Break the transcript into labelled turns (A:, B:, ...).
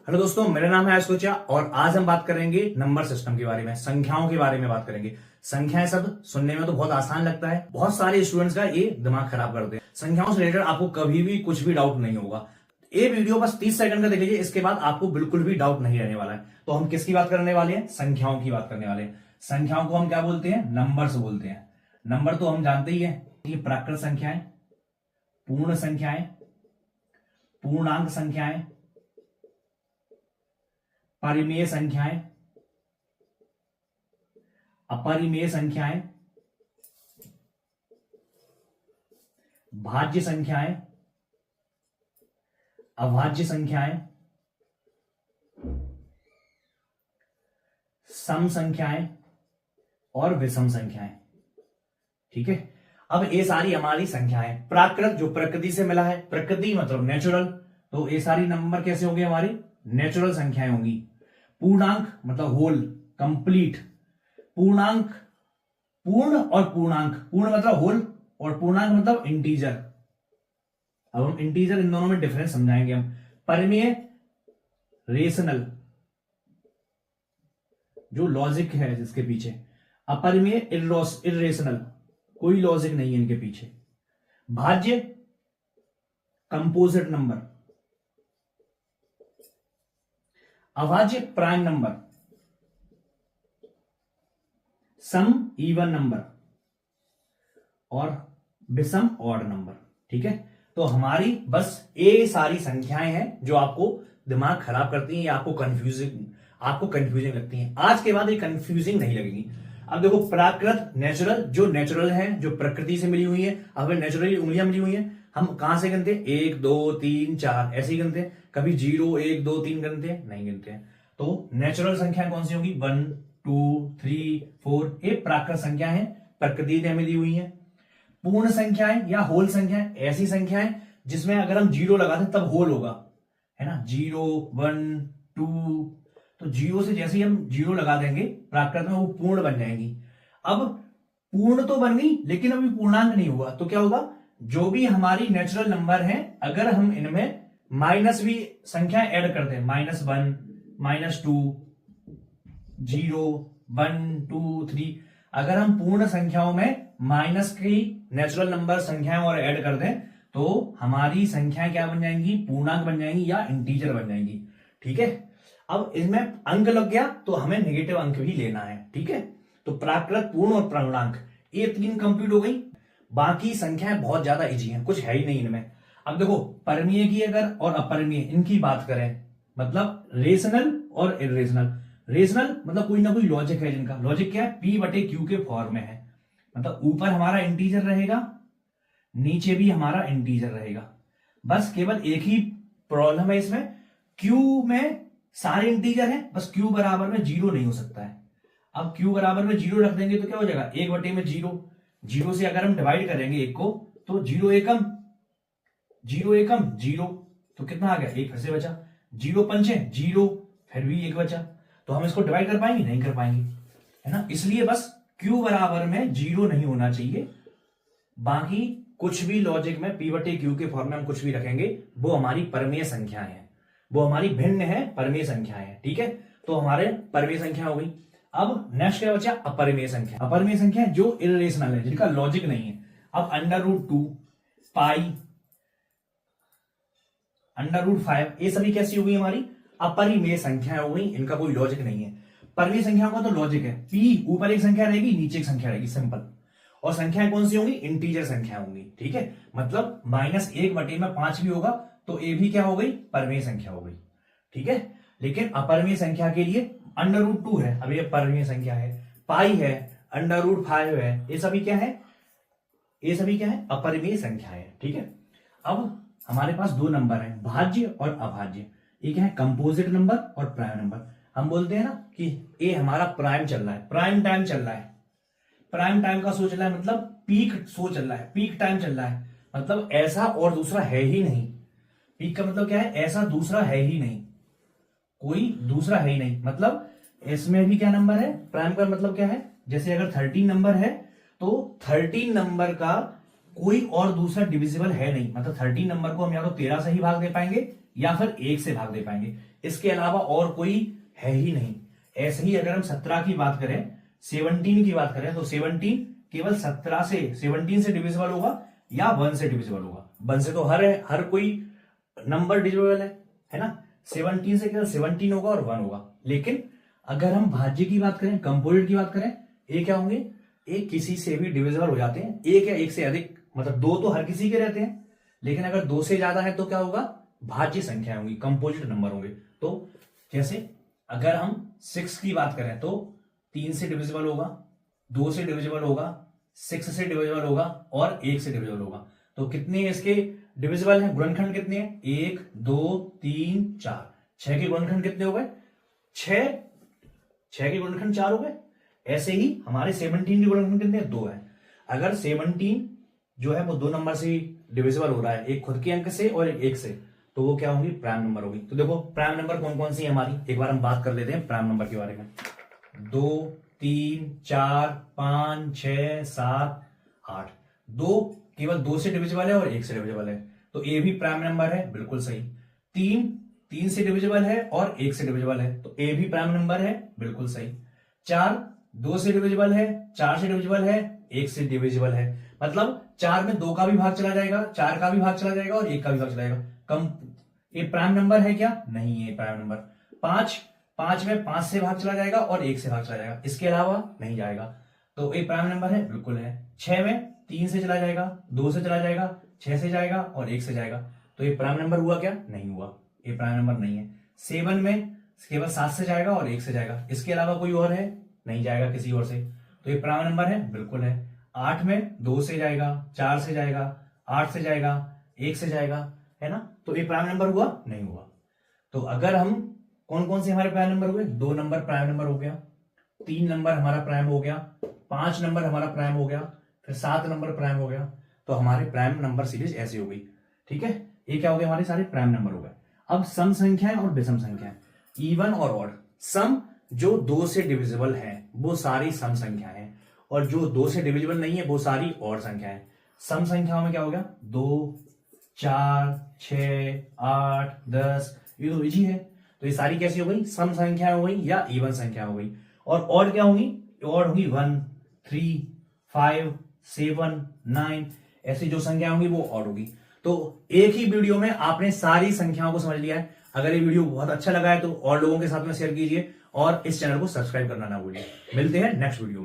A: Hello दोस्तों, मेरा नाम है आशुतोष और आज हम बात करेंगे नंबर सिस्टम के बारे में, संख्याओं के बारे में बात करेंगे। संख्याएं सब सुनने में तो बहुत आसान लगता है, बहुत सारे स्टूडेंट्स का ये दिमाग खराब करते हैं। संख्याओं से रिलेटेड आपको कभी भी कुछ भी डाउट नहीं होगा। ये वीडियो बस 30 सेकंड का देख लीजिए, इसके बाद आपको बिल्कुल भी डाउट नहीं रहने वाला है। तो हम किसकी बात करने वाले हैं? संख्याओं की बात करने वाले हैं। संख्याओं को हम क्या बोलते हैं? नंबर्स बोलते हैं। नंबर तो हम जानते ही है कि प्राकृत संख्याएं, पूर्ण संख्याएं, पूर्णांक संख्याएं, परिमेय संख्याएं, अपरिमेय संख्याएं, भाज्य संख्याएं, अभाज्य संख्याएं, सम संख्याएं और विषम संख्याएं। ठीक है, अब ये सारी हमारी संख्याएं। प्राकृत जो प्रकृति से मिला है, प्रकृति मतलब नेचुरल, तो ये सारी नंबर कैसे होंगे? हमारी नेचुरल संख्याएं होंगी। पूर्णांक मतलब होल, कंप्लीट। पूर्णांक, पूर्ण और पूर्णांक, पूर्ण मतलब होल और पूर्णांक मतलब इंटीजर। अब हम इंटीजर, इन दोनों में डिफरेंस समझाएंगे हम। परिमेय, रेशनल, जो लॉजिक है जिसके पीछे। अपरिमेय, इर्रेशनल, कोई लॉजिक नहीं है इनके पीछे। भाज्य, कंपोजिट नंबर। अभाज्य, प्राइम नंबर। सम, इवन नंबर। और विषम, ऑड नंबर। ठीक है, तो हमारी बस ये सारी संख्याएं हैं जो आपको दिमाग खराब करती हैं या आपको कंफ्यूजिंग लगती हैं। आज के बाद ये कंफ्यूजिंग नहीं लगेगी। अब देखो, प्राकृत नेचुरल, जो नेचुरल है, जो प्रकृति से मिली हुई है। अब नेचुरली उंगलियां मिली हुई हैं, हम कहां से गिनते हैं? 1 2 3 4 ऐसे ही गिनते हैं। कभी 0 1 2 3 गिनते हैं? नहीं गिनते हैं। तो नेचुरल संख्या कौन सी होगी? 1 2 3 4, ये प्राकृत संख्या है, प्रकृति से मिली हुई है। पूर्ण संख्याएं या होल संख्याएं, ऐसी संख्याएं जिसमें अगर हम 0 लगाते तब होल होगा, है ना। 0 1 2, तो 0 से जैसे ही हम 0 लगा देंगे प्राकृत में, वो पूर्ण बन जाएंगी। अब पूर्ण तो बन गई, लेकिन अभी पूर्णांक नहीं हुआ, तो क्या होगा? जो भी हमारी नेचुरल नंबर है, अगर हम इनमें माइनस भी संख्या ऐड करते हैं, -1 -2 0 1 2 3, अगर हम पूर्ण संख्याओं में माइनस की नेचुरल नंबर संख्याएं और ऐड कर दें तो हमारी संख्याएं क्या बन जाएंगी? पूर्णांक बन जाएंगी या इंटीजर बन जाएंगी। ठीक है, अब इसमें अंक लग गया तो हमें नेगेटिव अंक भी लेना है। ठीक है, तो प्राकृत, पूर्ण और पूर्णांक, ये 3 कंप्लीट हो गई। बाकी संख्याएं बहुत ज्यादा इजी हैं, कुछ है ही नहीं इनमें। अब देखो, परिमेय की अगर और अपरिमेय, इनकी बात करें, मतलब रेशनल और इर्रेशनल। रेशनल मतलब कोई ना कोई लॉजिक है, जिनका लॉजिक क्या है? P/Q के फॉर्म में है। मतलब ऊपर हमारा इंटीजर रहेगा, नीचे भी हमारा इंटीजर रहेगा। बस केवल एक ही प्रॉब्लम है इसमें, Q में सारे इंटीजर हैं, बस Q बराबर में 0 नहीं हो सकता है। अब Q बराबर में 0 रख देंगे तो क्या हो जाएगा? 1/0। 0 से अगर हम डिवाइड करेंगे एक को, तो 0 एकम 0, तो कितना आ गया? 1 फिर से बचा। 0 पंचे 0, फिर भी 1 बचा। तो हम इसको डिवाइड कर पाएंगे? नहीं कर पाएंगे, है ना। इसलिए बस Q बराबर में 0 नहीं होना चाहिए। बाकी कुछ भी लॉजिक में P/Q के फॉर्म में हम कुछ भी रखेंगे, वो हमारी परिमेय संख्याएं हैं, वो हमारी भिन्न है परिमेय संख्याएं हैं। ठीक है, तो हमारे परिमेय संख्या हो गई। अब नेक्स्ट क्या बचा? अपरिमेय संख्या। अपरिमेय संख्या जो इर्रेशनल है, जिनका लॉजिक नहीं है। अब √2, पाई, √5, ये सभी कैसी हो गई? हमारी अपरिमेय संख्याएं हो गई, इनका कोई लॉजिक नहीं है। परिमेय संख्याओं का तो लॉजिक है, P ऊपर एक संख्या रहेगी, नीचे एक संख्या रहेगी, सिंपल। और संख्याएं कौन सी होंगी? इंटीजर संख्या होंगी। ठीक है, मतलब -1/5 भी होगा तो ये भी क्या हो गई? परिमेय संख्या हो गई। ठीक है, लेकिन अपरिमेय संख्या के लिए √2 है, अब ये परिमेय संख्या है। पाई है, √5 है, ये सभी क्या है? ये सभी क्या है? अपरिमेय संख्या है। ठीक है, अब हमारे पास 2 नंबर हैं, भाज्य और अभाज्य। ये क्या है? कंपोजिट नंबर और प्राइम नंबर। हम बोलते हैं ना कि ये हमारा प्राइम चल रहा है, प्राइम टाइम चल रहा है। प्राइम टाइम का शो चल रहा है मतलब पीक शो चल रहा है, पीक टाइम चल रहा है, मतलब ऐसा और दूसरा है ही नहीं। पीक का मतलब क्या है? ऐसा दूसरा है ही नहीं, कोई दूसरा है ही नहीं। मतलब इसमें भी क्या नंबर है? प्राइम का मतलब क्या है? जैसे अगर 13 नंबर है तो 13 नंबर का कोई और दूसरा डिविजिबल है नहीं, मतलब 13 नंबर को हम या तो 13 से ही भाग दे पाएंगे या फिर 1 से भाग दे पाएंगे। इसके अलावा और कोई है ही नहीं। ऐसे ही अगर हम 17 की बात करें, 17 की बात करें, तो 17 केवल 17 से 17 से डिविजिबल होगा या 1 से डिविजिबल होगा। 1 से तो हर कोई नंबर डिविजिबल है ना। 17 से केवल 17 होगा और 1 होगा। लेकिन अगर हम भाज्य की बात करें, कंपोजिट की बात करें, ये क्या होंगे, एक किसी से भी डिविजिबल हो जाते हैं, एक या एक से अधिक, मतलब 2 तो हर किसी के रहते हैं, लेकिन अगर 2 से ज्यादा है तो क्या होगा, भाज्य संख्या होंगी, कंपोजिट नंबर होंगे। तो जैसे अगर हम 6 की बात करें तो 3 से डिविजिबल होगा, 2 से डिविजिबल होगा, 6 से डिविजिबल होगा और 1 से डिविजिबल होगा। तो कितने इसके डिविजिबल हैं, गुणनखंड कितने हैं, 1 2 3 4। 6 के गुणनखंड कितने हो गए, 6 के गुणनखंड 4 हो गए। ऐसे ही हमारे 17 के गुणनखंड कितने, 2 है। अगर 17 जो है वो 2 नंबर से डिविजिबल हो रहा है, एक खुद के अंक से और एक से, तो वो क्या होंगी, प्राइम नंबर होगी। तो देखो प्राइम नंबर कौन कौन सी है हमारी, एक बार हम बात कर लेते हैं प्राइम नंबर के बारे में। 2 3 4 5 6 7 8। 2 केवल 2 से डिविजिबल है और 1 से डिविजिबल है, तो ए भी प्राइम नंबर है, बिल्कुल सही। 3 से डिविजिबल है और 1 से डिविजिबल है, तो ए भी प्राइम नंबर है, बिल्कुल सही। 4 2 से डिविजिबल है, 4 से डिविजिबल है, 1 से डिविजिबल है, मतलब 4 में 2 का भी भाग चला जाएगा, 4 का भी भाग चला जाएगा और 1 का भी भाग चला जाएगा। कम ये प्राइम नंबर है क्या, नहीं है प्राइम नंबर। 5 में 5 से भाग चला जाएगा और 1 से भाग चला जाएगा, इसके अलावा नहीं जाएगा, तो ये प्राइम नंबर है, बिल्कुल है। 6 में 3 से चला जाएगा, 2 से चला जाएगा, 6 से जाएगा और 1 से जाएगा, तो ये प्राइम नंबर हुआ क्या, नहीं हुआ, ये प्राइम नंबर नहीं है। 7 में केवल 7 से जाएगा और 1 से जाएगा, इसके अलावा कोई और है, नहीं जाएगा किसी और से, तो ये प्राइम नंबर है, बिल्कुल है। 8 में 2 से जाएगा, 4 से जाएगा, 8 से जाएगा, 1 से जाएगा, है ना, तो ये प्राइम नंबर हुआ, नहीं हुआ। तो अगर हम कौन कौन से हमारे प्राइम नंबर हुए, 2 नंबर प्राइम नंबर हो गया, 3 नंबर हमारा प्राइम हो गया, 5 नंबर हमारा प्राइम हो गया, फिर 7 नंबर प्राइम हो गया, तो हमारे प्राइम नंबर सीरीज ऐसी हो गई। ठीक है, ये क्या हो गया, हमारे सारे प्राइम नंबर हो गए। अब सम संख्याएं और विषम संख्याएं, इवन और ऑड। सम जो 2 से डिविजिबल है वो सारी सम संख्याएं हैं, और जो 2 से डिविजिबल नहीं है वो सारी ऑड संख्याएं। सम संख्याओं में क्या हो गया, 2 4 6 8 10, ये तो इजी है, तो ये सारी कैसी हो गई, सम संख्या हो गई या इवन संख्या हो गई। और ऑड क्या होंगी, ऑड होंगी 1 3 5 7 9, ऐसी जो संख्या होंगी वो ऑड होगी। तो एक ही वीडियो में आपने सारी संख्याओं को समझ लिया है। अगर ये वीडियो बहुत अच्छा लगा है तो और लोगों के साथ में शेयर कीजिए और इस चैनल को सब्सक्राइब करना ना भूलिए। मिलते हैं नेक्स्ट वीडियो में।